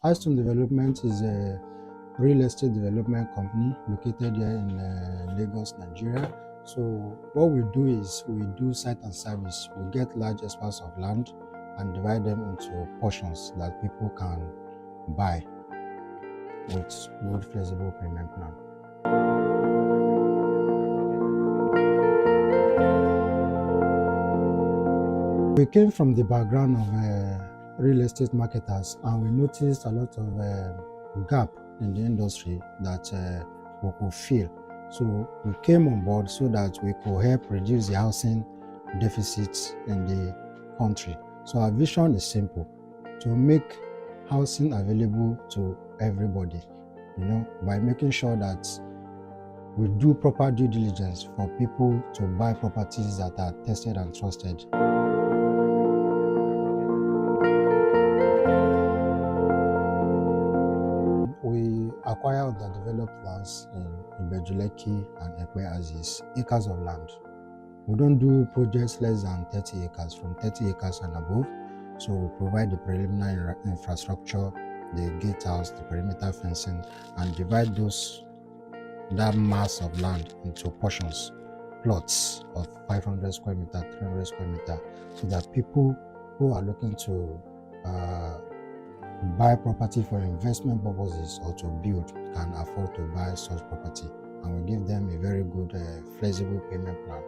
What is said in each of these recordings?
Eystone Development is a real estate development company located here in Lagos, Nigeria. So what we do is we do site and service. We get large expanse of land and divide them into portions that people can buy with good flexible payment plan. We came from the background of real estate marketers, and we noticed a lot of gap in the industry that we could fill. So we came on board so that we could help reduce the housing deficit in the country. So our vision is simple: to make housing available to everybody, by making sure that we do proper due diligence for people to buy properties that are tested and trusted. We acquire underdeveloped lands in Ibejuleki and Ekpe Axis, acres of land. We don't do projects less than 30 acres, from 30 acres and above. So we provide the preliminary infrastructure, the gatehouse, the perimeter fencing, and divide that mass of land into portions, plots of 500 square meter, 300 square meter, so that people who are looking to buy property for investment purposes or to build can afford to buy such property, and we give them a very good flexible payment plan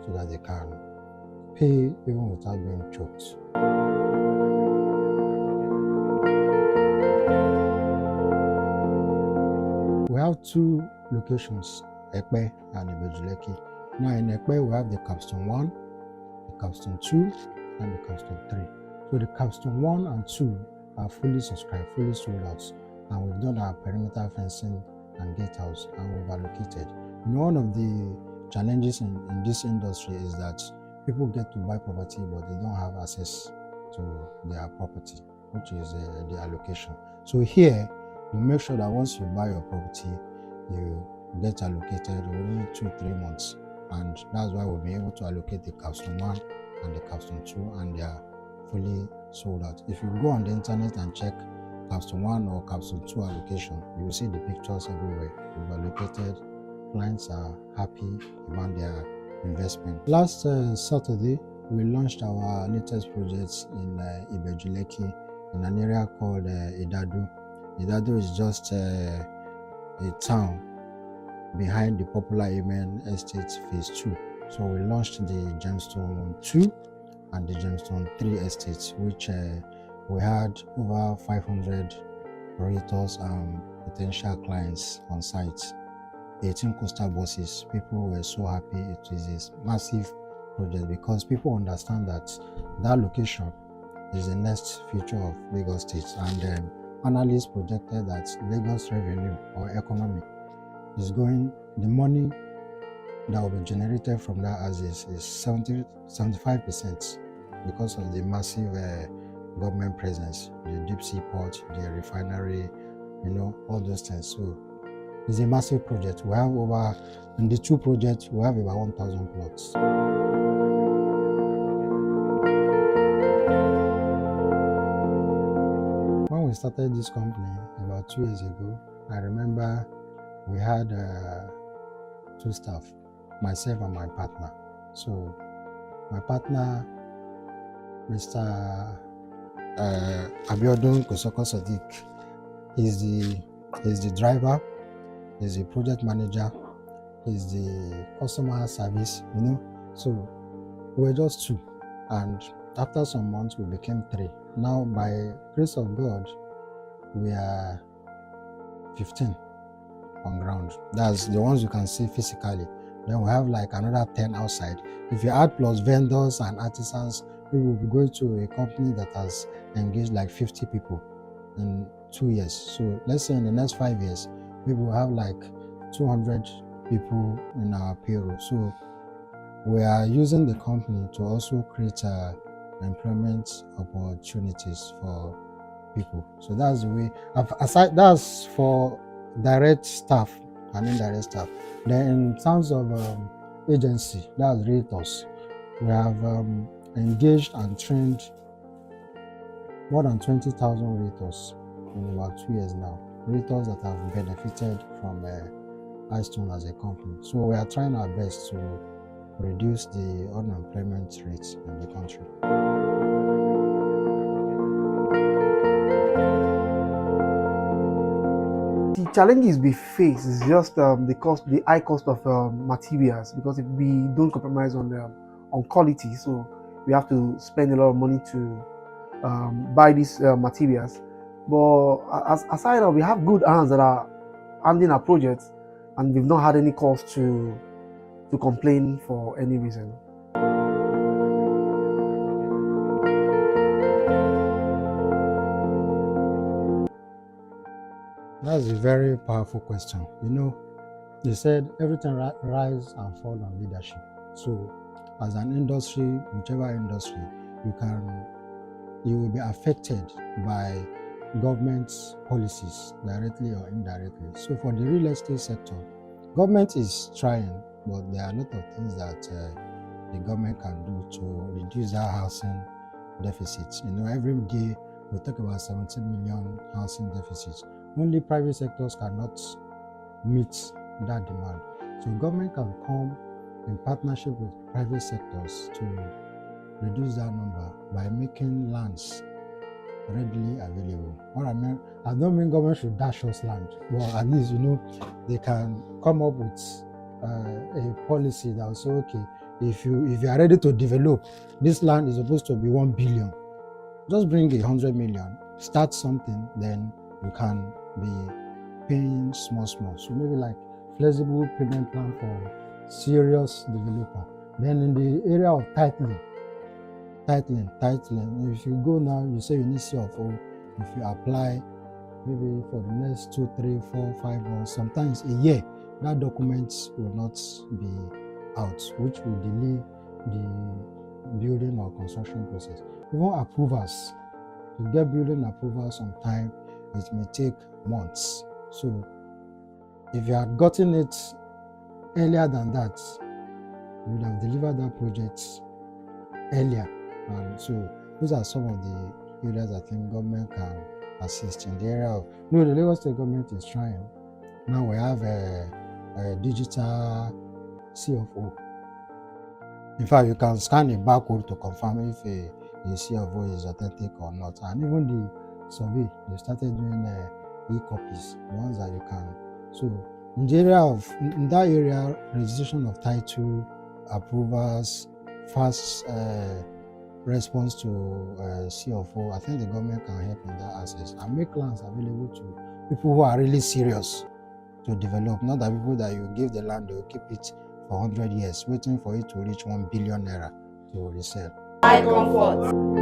so that they can pay even without being choked. We have two locations, Ekpe and Ibejuleki. Now in Ekpe we have the Capstone 1, the Capstone 2, and the Capstone 3. So the Capstone 1 and 2 are fully subscribed, fully sold out, and we've done our perimeter fencing and gatehouse, and we've allocated. One of the challenges in this industry is that people get to buy property but they don't have access to their property, which is the allocation. So here we make sure that once you buy your property, you get allocated within 2-3 months, and that's why we'll be able to allocate the Capstone 1 and the Capstone 2, and they are fully sold out. If you go on the internet and check Capstone 1 or Capstone 2 allocation, you will see the pictures everywhere. We've allocated, clients are happy about their investment. Last Saturday, we launched our latest projects in Ibejuleki, in an area called Idadu. Idadu is just a town behind the popular Amen Estate Phase 2. So we launched the Gemstone 2 and the Gemstone 3 estates, which we had over 500 realtors and potential clients on site. 18 coastal buses. People were so happy. It is a massive project because people understand that location is the next future of Lagos State, and analysts projected that Lagos revenue or economy is going, the money that will be generated from that axis is 75% because of the massive government presence, the deep sea port, the refinery, all those things. So it's a massive project. We have in the two projects, we have about 1,000 plots. When we started this company about 2 years ago, I remember we had 2 staff, myself and my partner. So my partner, Mr. Abiodun Kosoko Sadiq, is the driver, is the project manager, is the customer service, So we're just 2, and after some months we became 3. Now, by grace of God, we are 15 on ground. That's the ones you can see physically. Then we have like another 10 outside. If you add plus vendors and artisans, we will be going to a company that has engaged like 50 people in 2 years. So let's say in the next 5 years, we will have like 200 people in our payroll. So we are using the company to also create employment opportunities for people. So that's the way. Aside, that's for direct staff and indirect staff. Then in terms of agency, that's realtors, we have engaged and trained more than 20,000 realtors in about 2 years now. Realtors that have benefited from Eystone as a company. So we are trying our best to reduce the unemployment rate in the country. The challenges we face is just the high cost of materials, because if we don't compromise on quality, so we have to spend a lot of money to buy these materials. But aside of, we have good hands that are handling our projects, and we've not had any cause to complain for any reason. That's a very powerful question. You know, they said everything rise and fall on leadership. So as an industry, whichever industry, you will be affected by government policies directly or indirectly. So for the real estate sector, government is trying, but there are a lot of things that the government can do to reduce our housing deficits. You know, every day we talk about 17 million housing deficits. Only private sectors cannot meet that demand. So government can come in partnership with private sectors to reduce that number by making lands readily available. What I mean, I don't mean government should dash us land, but at least, you know, they can come up with a policy that will say, okay, if you are ready to develop, this land is supposed to be 1 billion. Just bring 100 million, start something, then you can be paying small. So maybe like flexible payment plan for serious developer. Then in the area of titling, if you go now, you say you need CFO, if you apply maybe for the next 2, 3, 4, 5 months, sometimes a year, that document will not be out, which will delay the building or construction process. Even approvals, to get building approval sometime, it may take months. So if you had gotten it earlier than that, you would have delivered that project earlier. And so those are some of the areas I think government can assist in the area of. No, the Lagos State government is trying. Now we have a digital CFO. In fact, you can scan a barcode to confirm if a CFO is authentic or not. And even the survey, they started doing e-copies, the ones that you can. So in the area of, in that area, registration of title, approvals, fast response to CFO, I think the government can help in that access and make lands available to people who are really serious to develop, not that people that you give the land, they will keep it for 100 years, waiting for it to reach 1 billion naira to resell. High comfort.